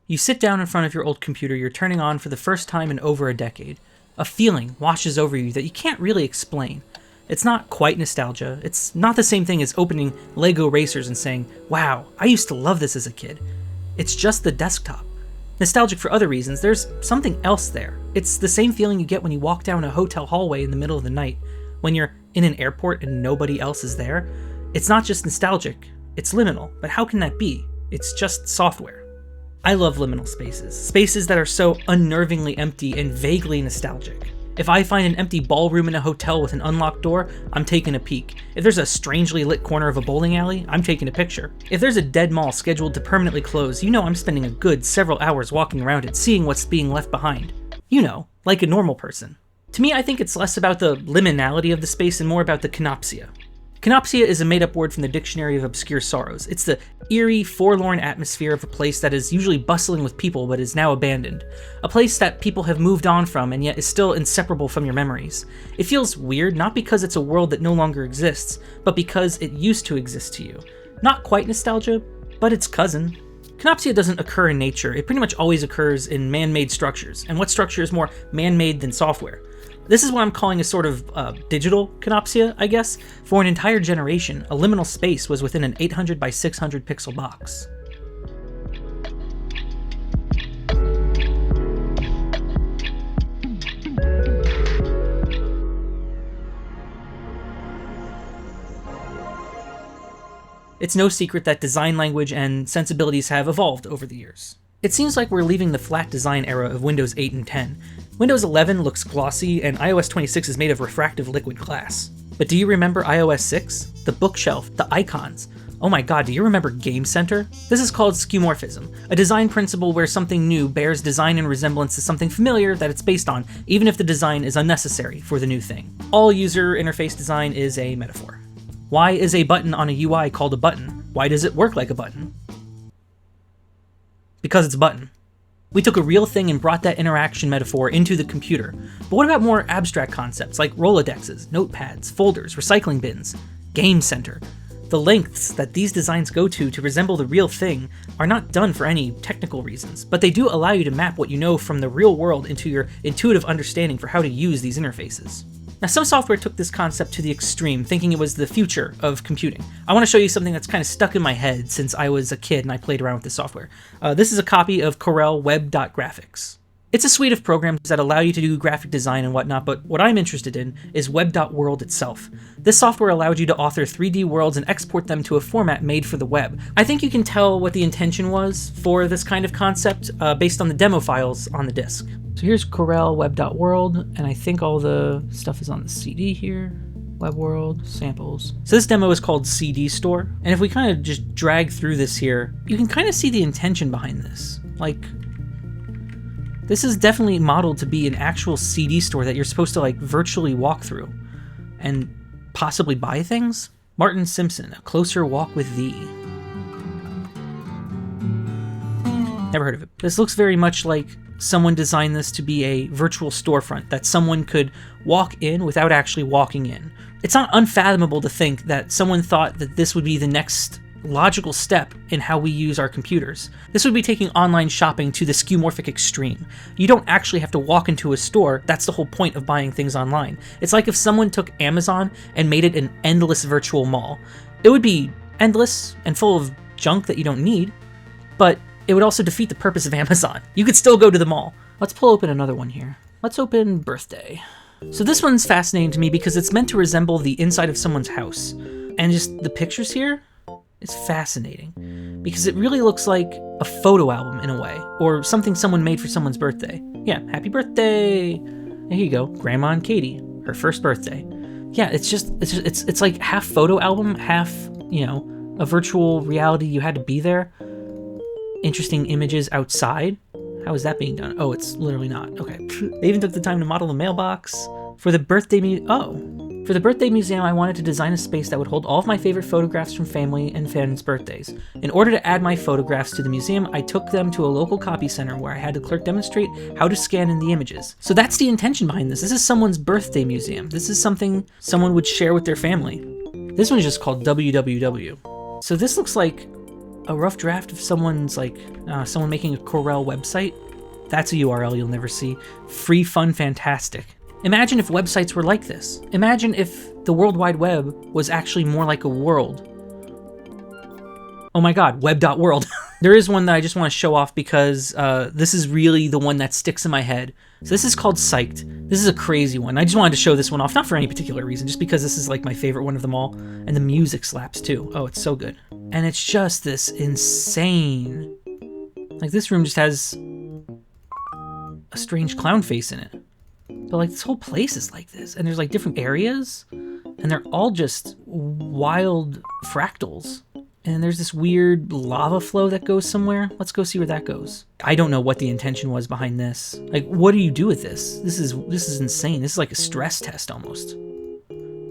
You sit down in front of your old computer you're turning on for the first time in over a decade. A feeling washes over you that you can't really explain. It's not quite nostalgia. It's not the same thing as opening Lego Racers and saying, wow, I used to love this as a kid. It's just the desktop. Nostalgic for other reasons, there's something else there. It's the same feeling you get when you walk down a hotel hallway in the middle of the night, when you're in an airport and nobody else is there. It's not just nostalgic, it's liminal. But how can that be? It's just software. I love liminal spaces. Spaces that are so unnervingly empty and vaguely nostalgic. If I find an empty ballroom in a hotel with an unlocked door, I'm taking a peek. If there's a strangely lit corner of a bowling alley, I'm taking a picture. If there's a dead mall scheduled to permanently close, you know I'm spending a good several hours walking around it, seeing what's being left behind. You know, like a normal person. To me, I think it's less about the liminality of the space and more about the kenopsia. Kenopsia is a made-up word from the Dictionary of Obscure Sorrows. It's the eerie, forlorn atmosphere of a place that is usually bustling with people but is now abandoned. A place that people have moved on from and yet is still inseparable from your memories. It feels weird, not because it's a world that no longer exists, but because it used to exist to you. Not quite nostalgia, but its cousin. Kenopsia doesn't occur in nature. It pretty much always occurs in man-made structures. And what structure is more man-made than software? This is what I'm calling a sort of digital kenopsia, I guess. For an entire generation, a liminal space was within an 800 by 600 pixel box. It's no secret that design language and sensibilities have evolved over the years. It seems like we're leaving the flat design era of Windows 8 and 10. Windows 11 looks glossy, and iOS 26 is made of refractive liquid glass. But do you remember iOS 6? The bookshelf, the icons. Oh my god, do you remember Game Center? This is called Skeuomorphism, a design principle where something new bears design and resemblance to something familiar that it's based on, even if the design is unnecessary for the new thing. All user interface design is a metaphor. Why is a button on a UI called a button? Why does it work like a button? Because it's a button. We took a real thing and brought that interaction metaphor into the computer. But what about more abstract concepts like Rolodexes, notepads, folders, recycling bins, Game Center? The lengths that these designs go to resemble the real thing are not done for any technical reasons, but they do allow you to map what you know from the real world into your intuitive understanding for how to use these interfaces. Now, some software took this concept to the extreme, thinking it was the future of computing. I want to show you something that's kind of stuck in my head since I was a kid and I played around with this software. This is a copy of Corel Web.Graphics. It's a suite of programs that allow you to do graphic design and whatnot, but what I'm interested in is Web.World itself. This software allowed you to author 3D worlds and export them to a format made for the web. I think you can tell what the intention was for this kind of concept based on the demo files on the disk. So here's Corel Web.World, and I think all the stuff is on the CD here. Web World, samples. So this demo is called CD Store, and if we kind of just drag through this here, you can kind of see the intention behind this. Like, this is definitely modeled to be an actual CD store that you're supposed to like virtually walk through and possibly buy things. Martin Simpson, A Closer Walk with Thee. Never heard of it. This looks very much like someone designed this to be a virtual storefront that someone could walk in without actually walking in. It's not unfathomable to think that someone thought that this would be the next logical step in how we use our computers. This would be taking online shopping to the skeuomorphic extreme. You don't actually have to walk into a store. That's the whole point of buying things online. It's like if someone took Amazon and made it an endless virtual mall. It would be endless and full of junk that you don't need, but it would also defeat the purpose of Amazon. You could still go to the mall. Let's pull open another one here. Let's open Birthday. So this one's fascinating to me because it's meant to resemble the inside of someone's house. And just the pictures here, it's fascinating because it really looks like a photo album in a way, or something someone made for someone's birthday. Yeah, happy birthday. There you go, Grandma and Katie, her first birthday. Yeah, it's like half photo album, half, you know, a virtual reality. You had to be there. Interesting images outside. How is that being done? Oh, it's literally not. Okay. They even took the time to model the mailbox. For the birthday museum, I wanted to design a space that would hold all of my favorite photographs from family and fans' birthdays. In order to add my photographs to the museum, I took them to a local copy center where I had the clerk demonstrate how to scan in the images. So that's the intention behind this. This is someone's birthday museum. This is something someone would share with their family. This one's just called WWW. So this looks like a rough draft of someone's someone making a Corel website. That's a URL you'll never see. Free, fun, fantastic. Imagine if websites were like this. Imagine if the World Wide Web was actually more like a world. Oh my god, web.world. There is one that I just want to show off because this is really the one that sticks in my head. So this is called Psyched. This is a crazy one. I just wanted to show this one off, not for any particular reason, just because this is like my favorite one of them all. And the music slaps too. Oh, it's so good. And it's just this insane... Like, this room just has a strange clown face in it. But like, this whole place is like this. And there's like different areas, and they're all just wild fractals. And there's this weird lava flow that goes somewhere. Let's go see where that goes. I don't know what the intention was behind this. Like, what do you do with this? This is insane. This is like a stress test almost.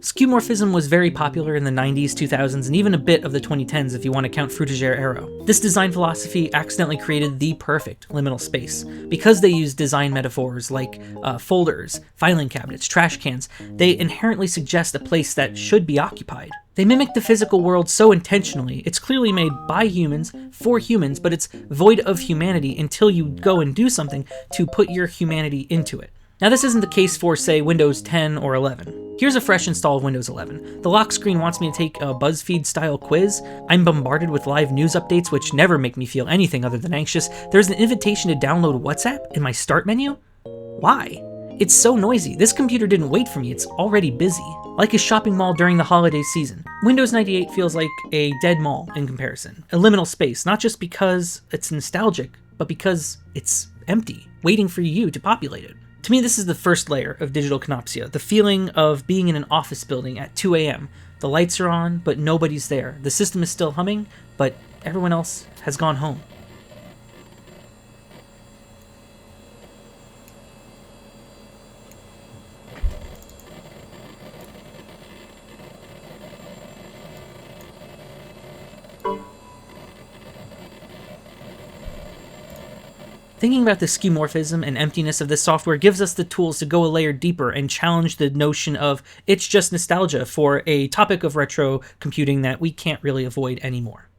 Skeuomorphism was very popular in the 90s, 2000s, and even a bit of the 2010s if you want to count Frutiger Arrow. This design philosophy accidentally created the perfect liminal space. Because they use design metaphors like folders, filing cabinets, trash cans, they inherently suggest a place that should be occupied. They mimic the physical world so intentionally. It's clearly made by humans, for humans, but it's void of humanity until you go and do something to put your humanity into it. Now, this isn't the case for, say, Windows 10 or 11. Here's a fresh install of Windows 11. The lock screen wants me to take a BuzzFeed-style quiz. I'm bombarded with live news updates, which never make me feel anything other than anxious. There's an invitation to download WhatsApp in my start menu? Why? It's so noisy. This computer didn't wait for me. It's already busy. Like a shopping mall during the holiday season. Windows 98 feels like a dead mall in comparison. A liminal space, not just because it's nostalgic, but because it's empty, waiting for you to populate it. To me, this is the first layer of digital Kenopsia, the feeling of being in an office building at 2 a.m. The lights are on, but nobody's there. The system is still humming, but everyone else has gone home. Thinking about the skeuomorphism and emptiness of this software gives us the tools to go a layer deeper and challenge the notion of it's just nostalgia for a topic of retro computing that we can't really avoid anymore.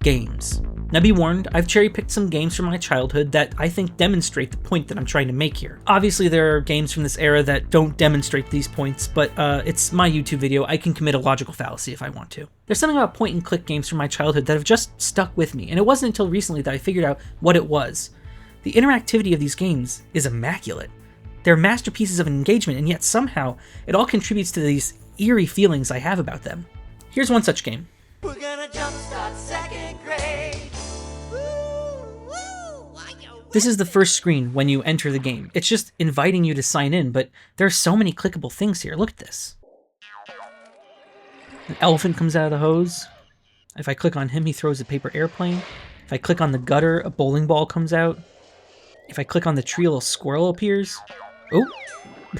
Games. Now be warned, I've cherry-picked some games from my childhood that I think demonstrate the point that I'm trying to make here. Obviously there are games from this era that don't demonstrate these points, but it's my YouTube video. I can commit a logical fallacy if I want to. There's something about point-and-click games from my childhood that have just stuck with me, and it wasn't until recently that I figured out what it was. The interactivity of these games is immaculate. They're masterpieces of engagement, and yet somehow it all contributes to these eerie feelings I have about them. Here's one such game. We're gonna jumpstart second grade. This is the first screen when you enter the game. It's just inviting you to sign in, but there are so many clickable things here. Look at this. An elephant comes out of the hose. If I click on him, he throws a paper airplane. If I click on the gutter, a bowling ball comes out. If I click on the tree, a little squirrel appears. Oh.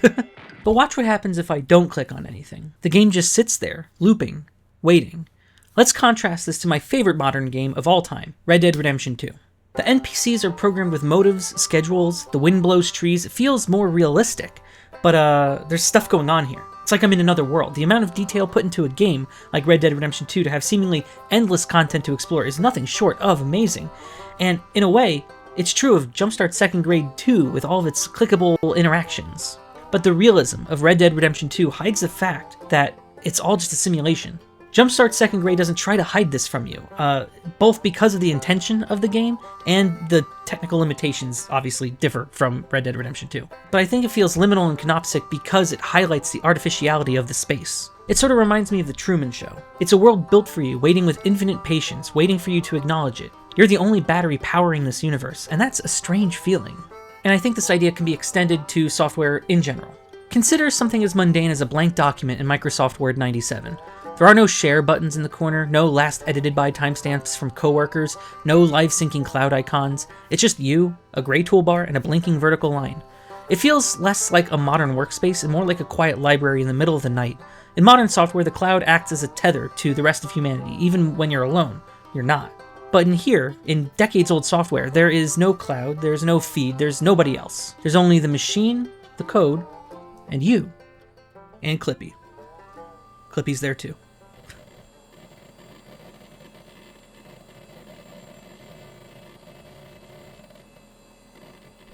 But watch what happens if I don't click on anything. The game just sits there, looping, waiting. Let's contrast this to my favorite modern game of all time, Red Dead Redemption 2. The NPCs are programmed with motives, schedules, the wind blows trees. It feels more realistic, but there's stuff going on here. It's like I'm in another world. The amount of detail put into a game like Red Dead Redemption 2 to have seemingly endless content to explore is nothing short of amazing. And in a way, it's true of Jumpstart Second Grade 2 with all of its clickable interactions. But the realism of Red Dead Redemption 2 hides the fact that it's all just a simulation. Jumpstart Second Grade doesn't try to hide this from you, both because of the intention of the game and the technical limitations obviously differ from Red Dead Redemption 2. But I think it feels liminal and canopsic because it highlights the artificiality of the space. It sort of reminds me of The Truman Show. It's a world built for you, waiting with infinite patience, waiting for you to acknowledge it. You're the only battery powering this universe, and that's a strange feeling. And I think this idea can be extended to software in general. Consider something as mundane as a blank document in Microsoft Word 97. There are no share buttons in the corner, no last edited by timestamps from coworkers, no live syncing cloud icons. It's just you, a gray toolbar, and a blinking vertical line. It feels less like a modern workspace and more like a quiet library in the middle of the night. In modern software, the cloud acts as a tether to the rest of humanity. Even when you're alone, you're not. But in here, in decades-old software, there is no cloud, there's no feed, there's nobody else. There's only the machine, the code, and you. And Clippy. Clippy's there too.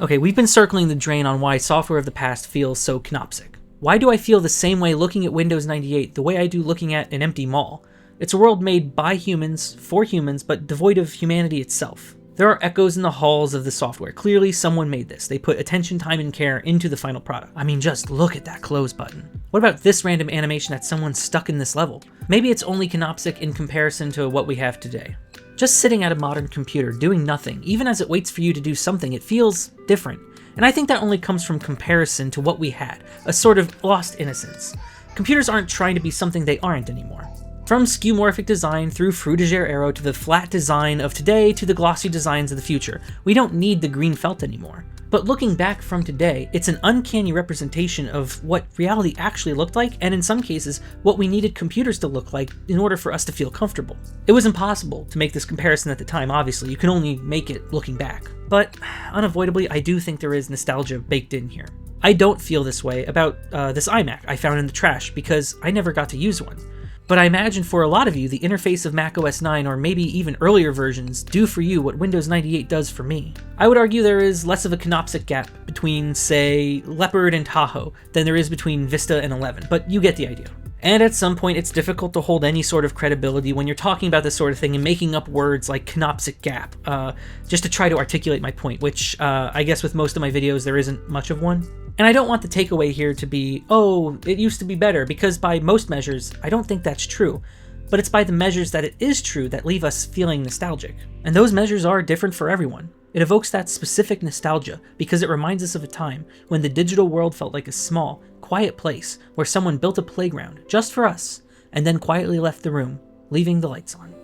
Okay, we've been circling the drain on why software of the past feels so Kenopsic. Why do I feel the same way looking at Windows 98 the way I do looking at an empty mall? It's a world made by humans, for humans, but devoid of humanity itself. There are echoes in the halls of the software. Clearly someone made this. They put attention, time, and care into the final product. I mean, just look at that close button. What about this random animation that someone stuck in this level? Maybe it's only Kenopsic in comparison to what we have today. Just sitting at a modern computer, doing nothing, even as it waits for you to do something, it feels different. And I think that only comes from comparison to what we had, a sort of lost innocence. Computers aren't trying to be something they aren't anymore. From skeuomorphic design through Fruitiger Arrow to the flat design of today to the glossy designs of the future, we don't need the green felt anymore. But looking back from today, it's an uncanny representation of what reality actually looked like, and in some cases, what we needed computers to look like in order for us to feel comfortable. It was impossible to make this comparison at the time, obviously. You can only make it looking back. But unavoidably, I do think there is nostalgia baked in here. I don't feel this way about this iMac I found in the trash because I never got to use one. But I imagine for a lot of you, the interface of Mac OS 9 or maybe even earlier versions do for you what Windows 98 does for me. I would argue there is less of a Kenopsic gap between, say, Leopard and Tahoe than there is between Vista and 11, but you get the idea. And at some point, it's difficult to hold any sort of credibility when you're talking about this sort of thing and making up words like Kenopsic gap, just to try to articulate my point, which I guess with most of my videos there isn't much of one. And I don't want the takeaway here to be, oh, it used to be better, because by most measures, I don't think that's true. But it's by the measures that it is true that leave us feeling nostalgic. And those measures are different for everyone. It evokes that specific nostalgia because it reminds us of a time when the digital world felt like a small, quiet place where someone built a playground just for us and then quietly left the room, leaving the lights on.